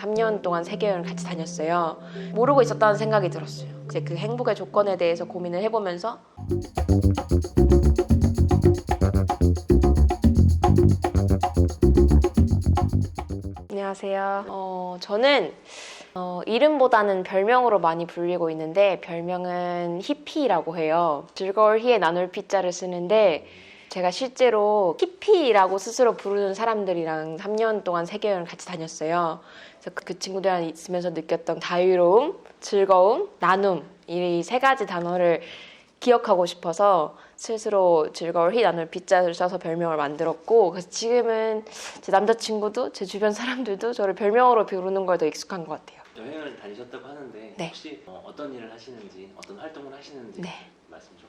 3년 동안 세계여행을 같이 다녔어요. 모르고 있었다는 생각이 들었어요. 이제 그 행복의 조건에 대해서 고민을 해보면서 안녕하세요. 저는 이름보다는 별명으로 많이 불리고 있는데 별명은 히피라고 해요. 즐거울 희에 나눌 피자를 쓰는데 제가 실제로 히피라고 스스로 부르는 사람들이랑 3년 동안 세계여행을 같이 다녔어요. 그래서 그 친구들이랑 있으면서 느꼈던 자유로움, 즐거움, 나눔 이 세 가지 단어를 기억하고 싶어서 스스로 즐거울 희 나눌 피자를 써서 별명을 만들었고, 그래서 지금은 제 남자친구도 제 주변 사람들도 저를 별명으로 부르는 걸 더 익숙한 것 같아요. 여행을 다니셨다고 하는데 네. 혹시 어떤 일을 하시는지, 어떤 활동을 하시는지 네. 말씀 좀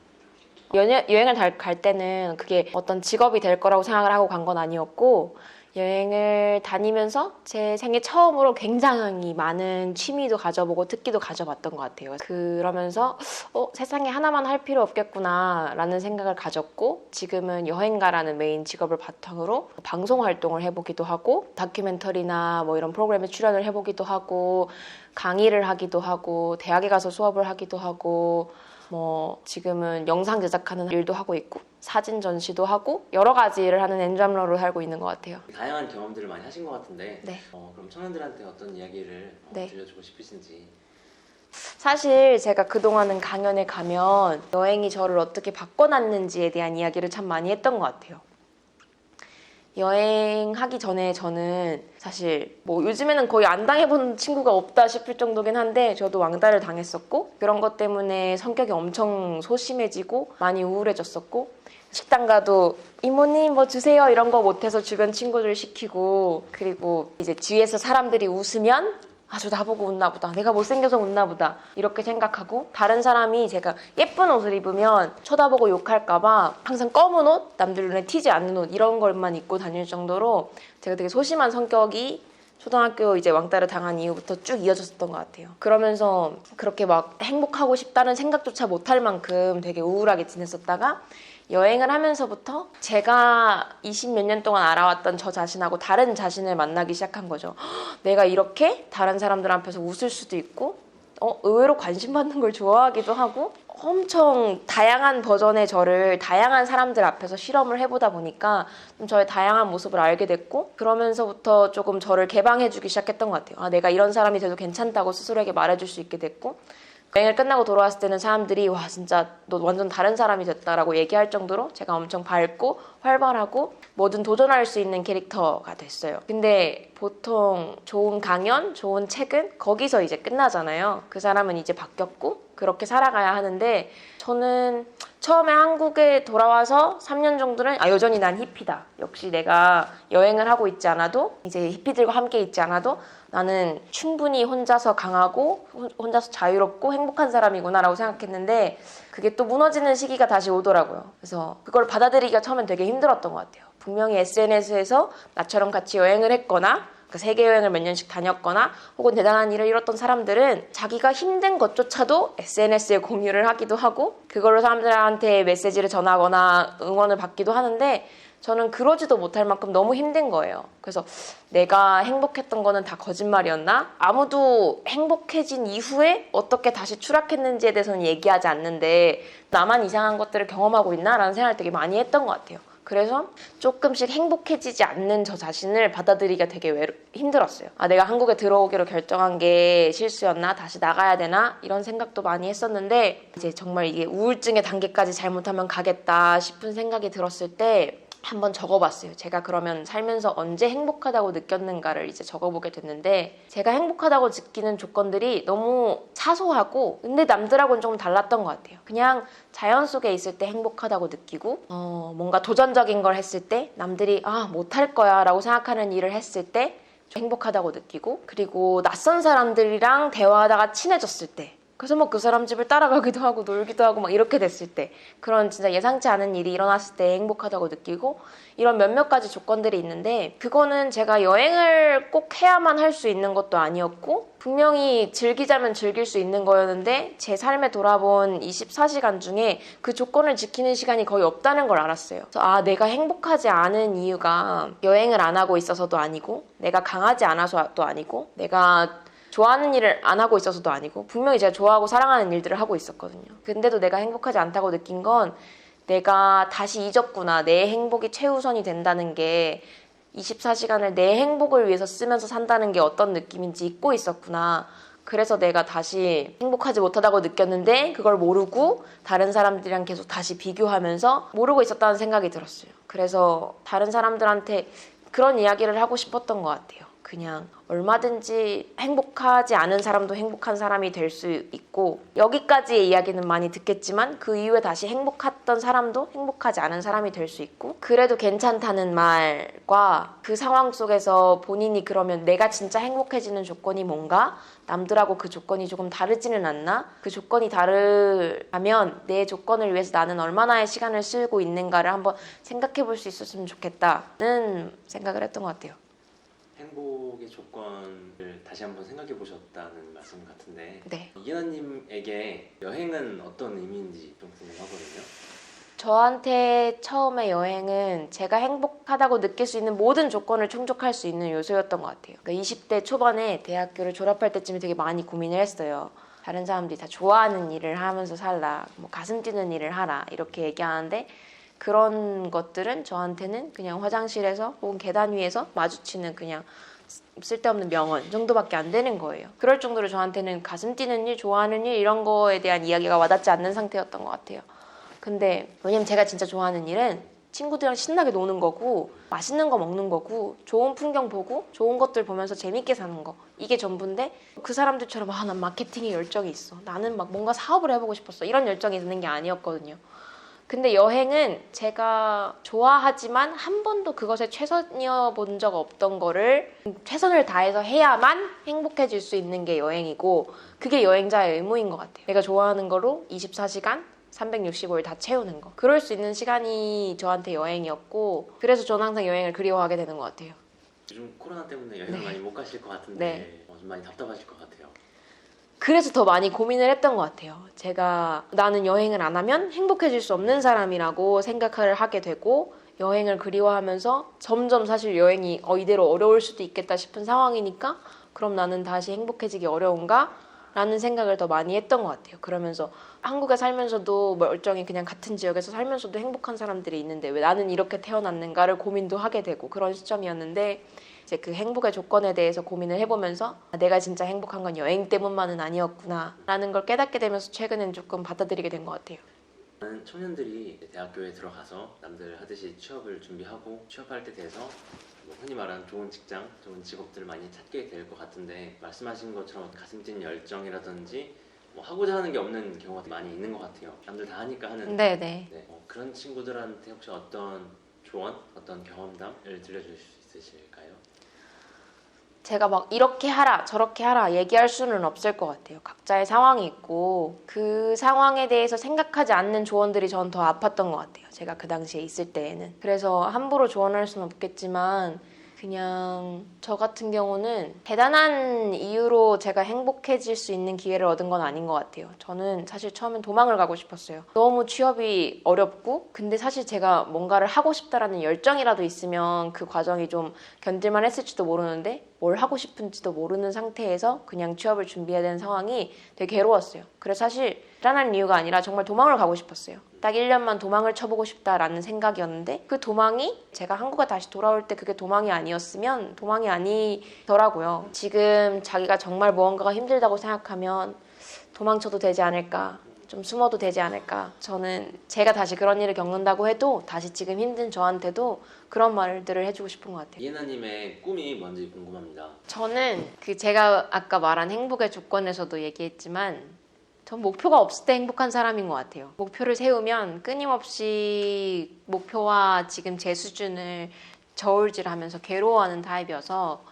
부탁드릴게요. 여행을 갈 때는 그게 어떤 직업이 될 거라고 생각을 하고 간 건 아니었고, 여행을 다니면서 제 생애 처음으로 굉장히 많은 취미도 가져보고 특기도 가져봤던 것 같아요. 그러면서 세상에 하나만 할 필요 없겠구나 라는 생각을 가졌고, 지금은 여행가라는 메인 직업을 바탕으로 방송 활동을 해보기도 하고, 다큐멘터리나 뭐 이런 프로그램에 출연을 해보기도 하고, 강의를 하기도 하고, 대학에 가서 수업을 하기도 하고, 지금은 영상 제작하는 일도 하고 있고 사진 전시도 하고 여러 가지 일을 하는 엔잡러로 살고 있는 것 같아요. 다양한 경험들을 많이 하신 것 같은데 네. 그럼 청년들한테 어떤 이야기를 네. 들려주고 싶으신지. 사실 제가 그동안은 강연에 가면 여행이 저를 어떻게 바꿔놨는지에 대한 이야기를 참 많이 했던 것 같아요. 여행하기 전에 저는 사실 요즘에는 거의 안 당해본 친구가 없다 싶을 정도긴 한데, 저도 왕따를 당했었고 그런 것 때문에 성격이 엄청 소심해지고 많이 우울해졌었고, 식당 가도 이모님 뭐 주세요 이런 거 못해서 주변 친구들 시키고, 그리고 이제 뒤에서 사람들이 웃으면 저 나보고 웃나 보다, 내가 못생겨서 웃나 보다 이렇게 생각하고, 다른 사람이 제가 예쁜 옷을 입으면 쳐다보고 욕할까 봐 항상 검은 옷, 남들 눈에 튀지 않는 옷 이런 것만 입고 다닐 정도로 제가 되게 소심한 성격이 초등학교 이제 왕따를 당한 이후부터 쭉 이어졌었던 것 같아요. 그러면서 그렇게 막 행복하고 싶다는 생각조차 못할 만큼 되게 우울하게 지냈었다가, 여행을 하면서부터 제가 20몇 년 동안 알아왔던 저 자신하고 다른 자신을 만나기 시작한 거죠. 내가 이렇게 다른 사람들 앞에서 웃을 수도 있고, 의외로 관심 받는 걸 좋아하기도 하고, 엄청 다양한 버전의 저를 다양한 사람들 앞에서 실험을 해보다 보니까 좀 저의 다양한 모습을 알게 됐고, 그러면서부터 조금 저를 개방해주기 시작했던 것 같아요. 내가 이런 사람이 돼도 괜찮다고 스스로에게 말해줄 수 있게 됐고, 여행을 끝나고 돌아왔을 때는 사람들이 와 진짜 너 완전 다른 사람이 됐다라고 얘기할 정도로 제가 엄청 밝고 활발하고 뭐든 도전할 수 있는 캐릭터가 됐어요. 근데 보통 좋은 강연, 좋은 책은 거기서 이제 끝나잖아요. 그 사람은 이제 바뀌었고 그렇게 살아가야 하는데, 저는 처음에 한국에 돌아와서 3년 정도는 여전히 난 히피다. 역시 내가 여행을 하고 있지 않아도, 이제 히피들과 함께 있지 않아도 나는 충분히 혼자서 강하고 혼자서 자유롭고 행복한 사람이구나 라고 생각했는데, 그게 또 무너지는 시기가 다시 오더라고요. 그래서 그걸 받아들이기가 처음엔 되게 힘들었던 것 같아요. 분명히 SNS에서 나처럼 같이 여행을 했거나 세계 여행을 몇 년씩 다녔거나 혹은 대단한 일을 이뤘던 사람들은 자기가 힘든 것조차도 SNS에 공유를 하기도 하고 그걸로 사람들한테 메시지를 전하거나 응원을 받기도 하는데, 저는 그러지도 못할 만큼 너무 힘든 거예요. 그래서 내가 행복했던 거는 다 거짓말이었나? 아무도 행복해진 이후에 어떻게 다시 추락했는지에 대해서는 얘기하지 않는데 나만 이상한 것들을 경험하고 있나? 라는 생각을 되게 많이 했던 것 같아요. 그래서 조금씩 행복해지지 않는 저 자신을 받아들이기가 되게 힘들었어요. 내가 한국에 들어오기로 결정한 게 실수였나? 다시 나가야 되나? 이런 생각도 많이 했었는데, 이제 정말 이게 우울증의 단계까지 잘못하면 가겠다 싶은 생각이 들었을 때 한번 적어봤어요. 제가 그러면 살면서 언제 행복하다고 느꼈는가를 이제 적어보게 됐는데, 제가 행복하다고 느끼는 조건들이 너무 사소하고 근데 남들하고는 조금 달랐던 것 같아요. 그냥 자연 속에 있을 때 행복하다고 느끼고, 뭔가 도전적인 걸 했을 때 남들이 못할 거야 라고 생각하는 일을 했을 때 행복하다고 느끼고, 그리고 낯선 사람들이랑 대화하다가 친해졌을 때 그래서 뭐 그 사람 집을 따라가기도 하고 놀기도 하고 막 이렇게 됐을 때, 그런 진짜 예상치 않은 일이 일어났을 때 행복하다고 느끼고, 이런 몇몇 가지 조건들이 있는데, 그거는 제가 여행을 꼭 해야만 할 수 있는 것도 아니었고, 분명히 즐기자면 즐길 수 있는 거였는데, 제 삶에 돌아본 24시간 중에 그 조건을 지키는 시간이 거의 없다는 걸 알았어요. 그래서 아, 내가 행복하지 않은 이유가 여행을 안 하고 있어서도 아니고, 내가 강하지 않아서도 아니고, 내가 좋아하는 일을 안 하고 있어서도 아니고, 분명히 제가 좋아하고 사랑하는 일들을 하고 있었거든요. 근데도 내가 행복하지 않다고 느낀 건, 내가 다시 잊었구나. 내 행복이 최우선이 된다는 게 24시간을 내 행복을 위해서 쓰면서 산다는 게 어떤 느낌인지 잊고 있었구나. 그래서 내가 다시 행복하지 못하다고 느꼈는데, 그걸 모르고 다른 사람들이랑 계속 다시 비교하면서 모르고 있었다는 생각이 들었어요. 그래서 다른 사람들한테 그런 이야기를 하고 싶었던 것 같아요. 그냥 얼마든지 행복하지 않은 사람도 행복한 사람이 될 수 있고, 여기까지의 이야기는 많이 듣겠지만 그 이후에 다시 행복했던 사람도 행복하지 않은 사람이 될 수 있고, 그래도 괜찮다는 말과 그 상황 속에서 본인이 그러면 내가 진짜 행복해지는 조건이 뭔가? 남들하고 그 조건이 조금 다르지는 않나? 그 조건이 다르다면 내 조건을 위해서 나는 얼마나의 시간을 쓰고 있는가를 한번 생각해 볼 수 있었으면 좋겠다는 생각을 했던 것 같아요. 행복의 조건을 다시 한번 생각해 보셨다는 말씀 같은데, 네. 이은하님에게 여행은 어떤 의미인지 좀 궁금하거든요. 저한테 처음에 여행은 제가 행복하다고 느낄 수 있는 모든 조건을 충족할 수 있는 요소였던 것 같아요. 그러니까 20대 초반에 대학교를 졸업할 때쯤에 되게 많이 고민을 했어요. 다른 사람들이 다 좋아하는 일을 하면서 살라, 뭐 가슴 뛰는 일을 하라 이렇게 얘기하는데, 그런 것들은 저한테는 그냥 화장실에서 혹은 계단 위에서 마주치는 그냥 쓸데없는 명언 정도밖에 안 되는 거예요. 그럴 정도로 저한테는 가슴 뛰는 일, 좋아하는 일 이런 거에 대한 이야기가 와닿지 않는 상태였던 것 같아요. 근데 왜냐면 제가 진짜 좋아하는 일은 친구들이랑 신나게 노는 거고, 맛있는 거 먹는 거고, 좋은 풍경 보고 좋은 것들 보면서 재밌게 사는 거, 이게 전부인데, 그 사람들처럼 난 마케팅에 열정이 있어, 나는 막 뭔가 사업을 해보고 싶었어, 이런 열정이 있는 게 아니었거든요. 근데 여행은 제가 좋아하지만 한 번도 그것에 최선이어 본 적 없던 거를 최선을 다해서 해야만 행복해질 수 있는 게 여행이고, 그게 여행자의 의무인 것 같아요. 내가 좋아하는 거로 24시간 365일 다 채우는 거, 그럴 수 있는 시간이 저한테 여행이었고, 그래서 저는 항상 여행을 그리워하게 되는 것 같아요. 요즘 코로나 때문에 여행을 네. 많이 못 가실 것 같은데, 네. 좀 많이 답답하실 것 같아요. 그래서 더 많이 고민을 했던 것 같아요. 제가 나는 여행을 안 하면 행복해질 수 없는 사람이라고 생각을 하게 되고, 여행을 그리워하면서 점점 사실 여행이 이대로 어려울 수도 있겠다 싶은 상황이니까, 그럼 나는 다시 행복해지기 어려운가? 라는 생각을 더 많이 했던 것 같아요. 그러면서 한국에 살면서도 멀쩡히 그냥 같은 지역에서 살면서도 행복한 사람들이 있는데 왜 나는 이렇게 태어났는가를 고민도 하게 되고, 그런 시점이었는데, 이제 그 행복의 조건에 대해서 고민을 해보면서 내가 진짜 행복한 건 여행 때문만은 아니었구나 라는 걸 깨닫게 되면서 최근엔 조금 받아들이게 된 것 같아요. 많은 청년들이 대학교에 들어가서 남들 하듯이 취업을 준비하고, 취업할 때 돼서 뭐 흔히 말하는 좋은 직장, 좋은 직업들을 많이 찾게 될 것 같은데, 말씀하신 것처럼 가슴 뛴 열정이라든지 뭐 하고자 하는 게 없는 경우가 많이 있는 것 같아요. 남들 다 하니까 하는. 네네. 네, 그런 친구들한테 혹시 어떤 조언, 어떤 경험담을 들려줄 수 있으실까요? 제가 막 이렇게 하라 저렇게 하라 얘기할 수는 없을 것 같아요. 각자의 상황이 있고, 그 상황에 대해서 생각하지 않는 조언들이 전 더 아팠던 것 같아요. 제가 그 당시에 있을 때에는. 그래서 함부로 조언할 수는 없겠지만, 그냥 저 같은 경우는 대단한 이유로 제가 행복해질 수 있는 기회를 얻은 건 아닌 것 같아요. 저는 사실 처음엔 도망을 가고 싶었어요. 너무 취업이 어렵고, 근데 사실 제가 뭔가를 하고 싶다라는 열정이라도 있으면 그 과정이 좀 견딜만 했을지도 모르는데, 뭘 하고 싶은지도 모르는 상태에서 그냥 취업을 준비해야 되는 상황이 되게 괴로웠어요. 그래서 사실 불안한 이유가 아니라 정말 도망을 가고 싶었어요. 딱 1년만 도망을 쳐보고 싶다라는 생각이었는데, 그 도망이 제가 한국에 다시 돌아올 때 그게 도망이 아니었으면 도망이 아니더라고요. 지금 자기가 정말 무언가가 힘들다고 생각하면 도망쳐도 되지 않을까, 좀 숨어도 되지 않을까. 저는 제가 다시 그런 일을 겪는다고 해도 다시 지금 힘든 저한테도 그런 말들을 해주고 싶은 것 같아요. 이은하님의 꿈이 뭔지 궁금합니다. 저는 제가 아까 말한 행복의 조건에서도 얘기했지만, 전 목표가 없을 때 행복한 사람인 것 같아요. 목표를 세우면 끊임없이 목표와 지금 제 수준을 저울질하면서 괴로워하는 타입이어서,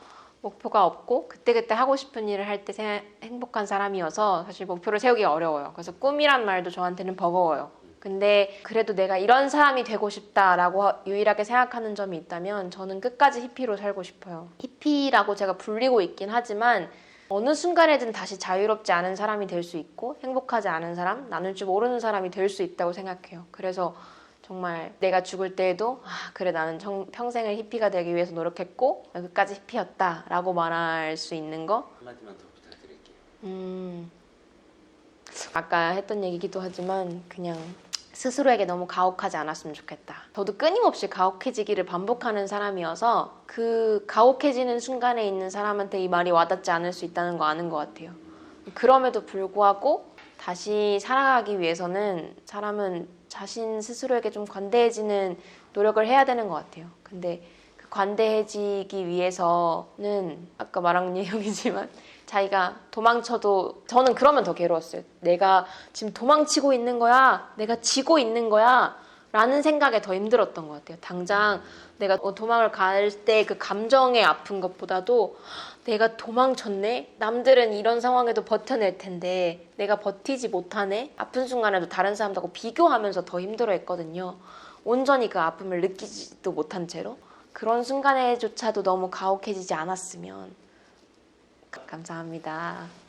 목표가 없고 그때그때 하고 싶은 일을 할 때 행복한 사람이어서 사실 목표를 세우기가 어려워요. 그래서 꿈이란 말도 저한테는 버거워요. 근데 그래도 내가 이런 사람이 되고 싶다라고 유일하게 생각하는 점이 있다면 저는 끝까지 히피로 살고 싶어요. 히피라고 제가 불리고 있긴 하지만 어느 순간에든 다시 자유롭지 않은 사람이 될 수 있고 행복하지 않은 사람, 나눌 줄 모르는 사람이 될 수 있다고 생각해요. 그래서 정말 내가 죽을 때에도 그래 나는 평생을 히피가 되기 위해서 노력했고 끝까지 히피였다라고 말할 수 있는 거. 한마디만 더 부탁드릴게요. 아까 했던 얘기기도 하지만 그냥 스스로에게 너무 가혹하지 않았으면 좋겠다. 저도 끊임없이 가혹해지기를 반복하는 사람이어서 그 가혹해지는 순간에 있는 사람한테 이 말이 와닿지 않을 수 있다는 거 아는 것 같아요. 그럼에도 불구하고 다시 살아가기 위해서는 사람은 자신 스스로에게 좀 관대해지는 노력을 해야 되는 것 같아요. 근데 그 관대해지기 위해서는 아까 말한 내용이지만 자기가 도망쳐도 저는 그러면 더 괴로웠어요. 내가 지금 도망치고 있는 거야. 내가 지고 있는 거야. 라는 생각에 더 힘들었던 것 같아요. 당장 내가 도망을 갈 때 그 감정에 아픈 것보다도 내가 도망쳤네? 남들은 이런 상황에도 버텨낼 텐데 내가 버티지 못하네? 아픈 순간에도 다른 사람들하고 비교하면서 더 힘들어했거든요. 온전히 그 아픔을 느끼지도 못한 채로 그런 순간에조차도 너무 가혹해지지 않았으면 감사합니다.